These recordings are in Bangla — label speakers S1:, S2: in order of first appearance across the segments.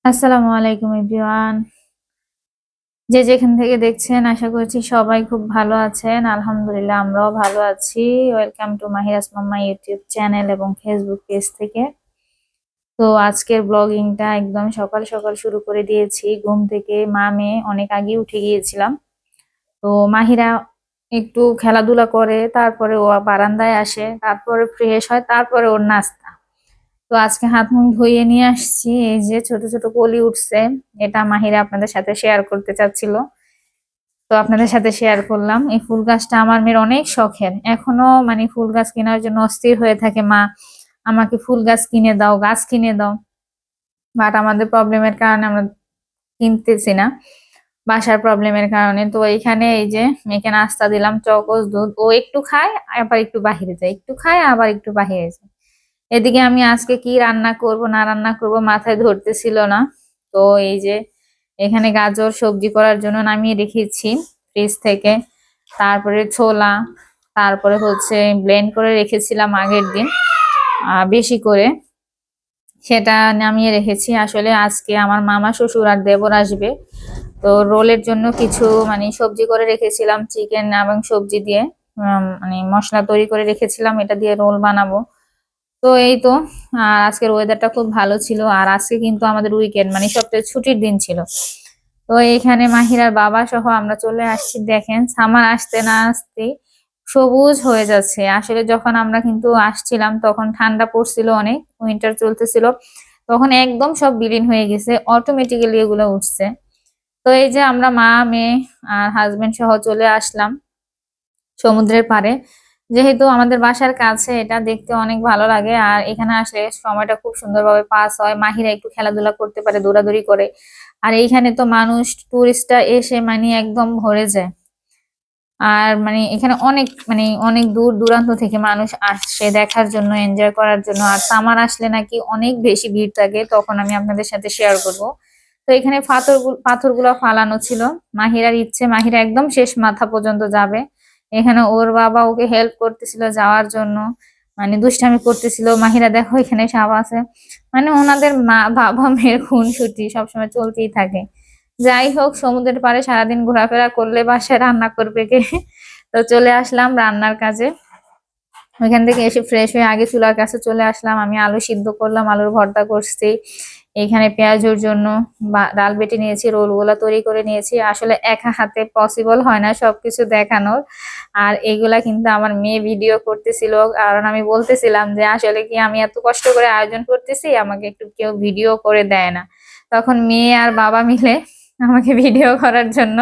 S1: আসসালামু আলাইকুম এভরিওয়ান। যে যেখান থেকে দেখছেন আশা করছি সবাই খুব ভালো আছেন। আলহামদুলিল্লাহ আমরাও ভালো আছি। Welcome to Mahira's mamma YouTube channel এবং ফেসবুক পেজ থেকে। তো আজকের ব্লগিংটা একদম সকাল সকাল শুরু করে দিয়েছি। ঘুম থেকে মা মেয়ে অনেক আগে উঠে গিয়েছিলাম। তো মাহিরা একটু খেলাধুলা করে, তারপরে ও বারান্দায় আসে, তারপরে ফ্রেশ হয়, তারপরে ওর নাস্তা। তো আজকে হাত মুখ ধুইয়ে নিয়ে আসছি। এই যে ছোট ছোট কলি উঠছে, এটা মাহিরা আপনাদের সাথে শেয়ার করতে চাচ্ছিল, তো আপনাদের সাথে শেয়ার করলাম। এই ফুল গাছটা আমার মেয়ের অনেক শখের, এখনো মানে ফুল গাছ কেনার জন্য অস্থির হয়ে থাকে, মা আমাকে ফুল গাছ কিনে দাও, গাছ কিনে দাও। বাট আমাদের প্রবলেমের কারণে আমরা কিনতেছি না, বাসার প্রবলেমের কারণে। তো এইখানে এই যে মেয়েকে নাস্তা দিলাম, চকোস দুধ, ও একটু খায় আবার একটু বাহিরে যায়, একটু খায় আবার একটু বাহিরে যায়। এদিকে আমি আজকে কি রান্না করব না রান্না করব মাথায় ধরতেছিল না। তো এই যে এখানে গাজর সবজি করার জন্য নামিয়ে রেখেছি ফ্রিজ থেকে। তারপরে ছোলা, তারপরে হচ্ছে ব্লেন্ড করে রেখেছিলাম আগের দিন বেশি করে, সেটা নামিয়ে রেখেছি। আসলে আজকে আমার মামা শ্বশুর আর দেবর আসবে, তো রোলের জন্য কিছু মানে সবজি করে রেখেছিলাম, চিকেন এবং সবজি দিয়ে মানে মশলা তৈরি করে রেখেছিলাম, এটা দিয়ে রোল বানাবো। তো এই তো। আর আজকের ওয়েদারটা খুব ভালো ছিল, আর আজকে কিন্তু আমাদের উইকেন্ড মানে সপ্তাহে ছুটির দিন ছিল। তো এইখানে মাহিরার বাবা সহ আমরা চলে আসছি। দেখেন সামার আসতে না আসতে সবুজ হয়ে যাচ্ছে। আসলে যখন আমরা কিন্তু আসছিলাম তখন ঠান্ডা পড়ছিল, অনেক উইন্টার চলতেছিল, তখন একদম সব বিলীন হয়ে গেছে, অটোমেটিক্যালি এগুলো উঠছে। তো এই যে আমরা মা মেয়ে আর হাজবেন্ড সহ চলে আসলাম সমুদ্রের পাড়ে। যেহেতু আমাদের বাসার কাছে, এটা দেখতে অনেক ভালো লাগে, আর এখানে আসলে সময়টা খুব সুন্দরভাবে পাস হয়, মাহিরা একটু খেলাধুলা করতে পারে, দৌড়াদৌড়ি করে। আর এইখানে তো মানুষ টুরিস্টরা এসে মানে একদম ভরে যায়। আর মানে এখানে অনেক মানে অনেক দূর দূরান্ত থেকে মানুষ আসছে দেখার জন্য, এনজয় করার জন্য। আর সামার আসলে নাকি অনেক বেশি ভিড় থাকে, তখন আমি আপনাদের সাথে শেয়ার করব। তো এখানে পাথরগুলো ফালানো ছিল। মাহিরার ইচ্ছে মাহিরা একদম শেষ মাথা পর্যন্ত যাবে। এখানে ওর বাবা ওকে হেল্প করতেছিল যাওয়ার জন্য, মানে দুষ্টামি করতেছিল। মাহিরা দেখো এখানে সাপ আছে, মানে ওনাদের মা বাবা মেয়ের খুনসুটি সবসময় চলতেই থাকে। যাই হোক, সমুদ্রের পাড়ে সারাদিন ঘোরাফেরা করলে বাসায় রান্না করবে কে? তো চলে আসলাম রান্নার কাজে। ওইখান থেকে এসে ফ্রেশ হয়ে আগে চুলার কাছে চলে আসলাম। আমি আলু সিদ্ধ করলাম, আলুর ভর্তা করছি। এখানে পেঁয়াজের জন্য ডাল বেটে নিয়েছি, রোলগুলা তৈরি করে নিয়েছি। আসলে একা হাতে পসিবল হয় না সবকিছু দেখানোর। আর এগুলা কিন্তু আমার মেয়ে ভিডিও করতেছিল, কারণ আমি বলতেছিলাম যে আসলে কি আমি এত কষ্ট করে আয়োজন করতেছি, আমাকে একটু কেউ ভিডিও করে দেয় না। তখন মেয়ে আর বাবা মিলে আমাকে ভিডিও করার জন্য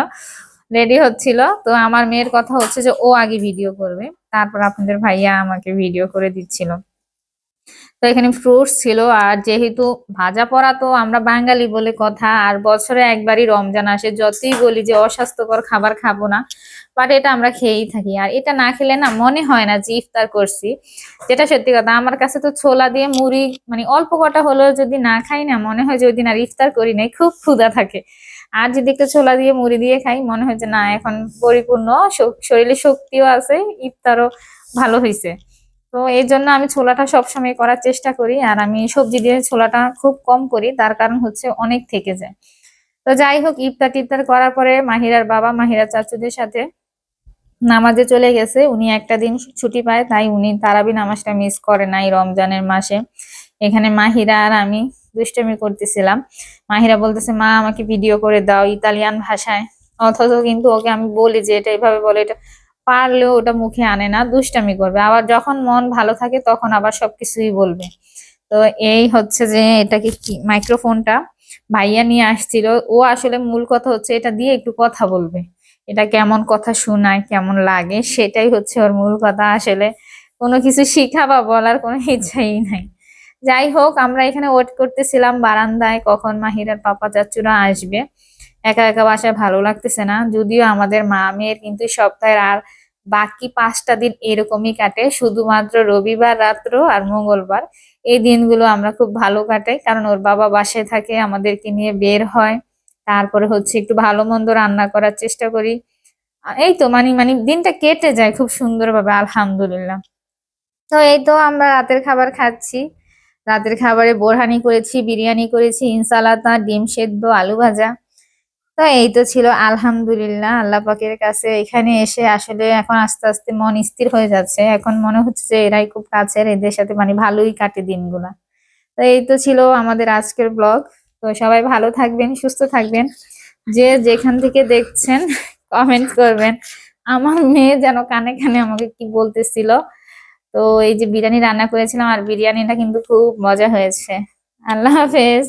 S1: রেডি হচ্ছিল। তো আমার মেয়ের কথা হচ্ছে যে ও আগে ভিডিও করবে, তারপর আপনাদের ভাইয়া আমাকে ভিডিও করে দিচ্ছিল। তো এখানে ফ্রুটস ছিল। আর যেহেতু ভাজা পোড়া তো আমরা বাঙালি বলে কথা, আর বছরে একবারই রমজান আসে, যতই বলি যে অস্বাস্থ্যকর খাবার খাবো না, বাট এটা আমরা খেয়েই থাকি। আর এটা না খেলে না মনে হয় না যে ইফতার করছি, যেটা সত্যি কথা। আমার কাছে তো ছোলা দিয়ে মুড়ি মানে অল্প কটা হলেও যদি না খাই না, মনে হয় যে ওই দিন আর ইফতার করি নাই, খুব ক্ষুধা থাকে। আর যদি একটু ছোলা দিয়ে মুড়ি দিয়ে খাই, মনে হয় যে না এখন পরিপূর্ণ শরীরে শক্তিও আছে, ইফতারও ভালো হয়েছে। তো এই জন্য আমি ছোলাটা সবসময় করার চেষ্টা করি, আর আমি সবজি দিয়ে ছোলাটা খুব কম করি, তার কারণ হচ্ছে অনেক থেকে যায়। তো যাই হোক, ইফতার টিফতার করার পরে মাহিরার বাবা মাহিরা চাচুদের সাথে নামাজে চলে গেছে। উনি একটা দিন ছুটি পায়, তাই উনি তারাবি নামাজটা মিস করে নাই রমজানের মাসে। এখানে মাহিরা আর আমি দুষ্টামি করতেছিলাম। মাহিরা বলতেছে মা আমাকে ভিডিও করে দাও ইতালিয়ান ভাষায়, অথচ কিন্তু ওকে আমি বলি যে এটা এভাবে বলে, এটা পারলেও ওটা মুখে আনে না, দুষ্টামি করবে। আবার যখন মন ভালো থাকে তখন আবার সবকিছুই বলবে। তো এই হচ্ছে যে এটাকে কি মাইক্রোফোনটা ভাইয়া নিয়ে আসছিল, ও আসলে মূল কথা হচ্ছে এটা দিয়ে একটু কথা বলবে, এটা কেমন কথা শোনায় কেমন লাগে, সেটাই হচ্ছে ওর মূল কথা। আসলে কোনো কিছু শিখা বা বলার কোনো ইচ্ছাই নাই। যাই হোক, আমরা এখানে ওয়েট করতেছিলাম বারান্দায় কখন মাহিরার পাপা চাচুরা আসবে। একা একা বাসায় ভালো লাগতেছে না, যদিও আমাদের মা মেয়ের কিন্তু সপ্তাহের আর বাকি 5টা দিন এরকমই কাটে, শুধুমাত্র রবিবার রাত্র আর মঙ্গলবার। এই দিনগুলো আমরা খুব ভালো কাটাই, কারণ ওর বাবা বাসায় থাকে, আমাদেরকে নিয়ে বের হয়। তারপরে হচ্ছে একটু ভালো মন্দ রান্না করার চেষ্টা করি। এই তো মানে মানে দিনটা কেটে যায় খুব সুন্দরভাবে, আলহামদুলিল্লাহ। তো এই তো আমরা রাতের খাবার খাচ্ছি। রাতের খাবারে বোরহানি করেছি, বিরিয়ানি করেছি, ইনসালাতা, ডিম সেদ্ধ, আলু ভাজা। তো এই তো ছিল আলহামদুলিল্লাহ আল্লাহ পাকের কাছে। এখানে এসে আসলে এখন আস্তে আস্তে মন স্থির হয়ে যাচ্ছে। এখন মনে হচ্ছে যে এরাই খুব কাছের, এদের সাথে মানে ভালোই কাটে দিনগুলা। তো এই তো ছিল আমাদের আজকের ব্লগ। তো সবাই ভালো থাকবেন, সুস্থ থাকবেন। যে যেখান থেকে দেখছেন কমেন্ট করবেন। আমার মেয়ে যেন কানে কানে আমাকে কি বলতেছিল। তো এই যে বিরিয়ানি রান্না করেছিলাম, আর বিরিয়ানিটা কিন্তু খুব মজা হয়েছে। আল্লাহ হাফেজ।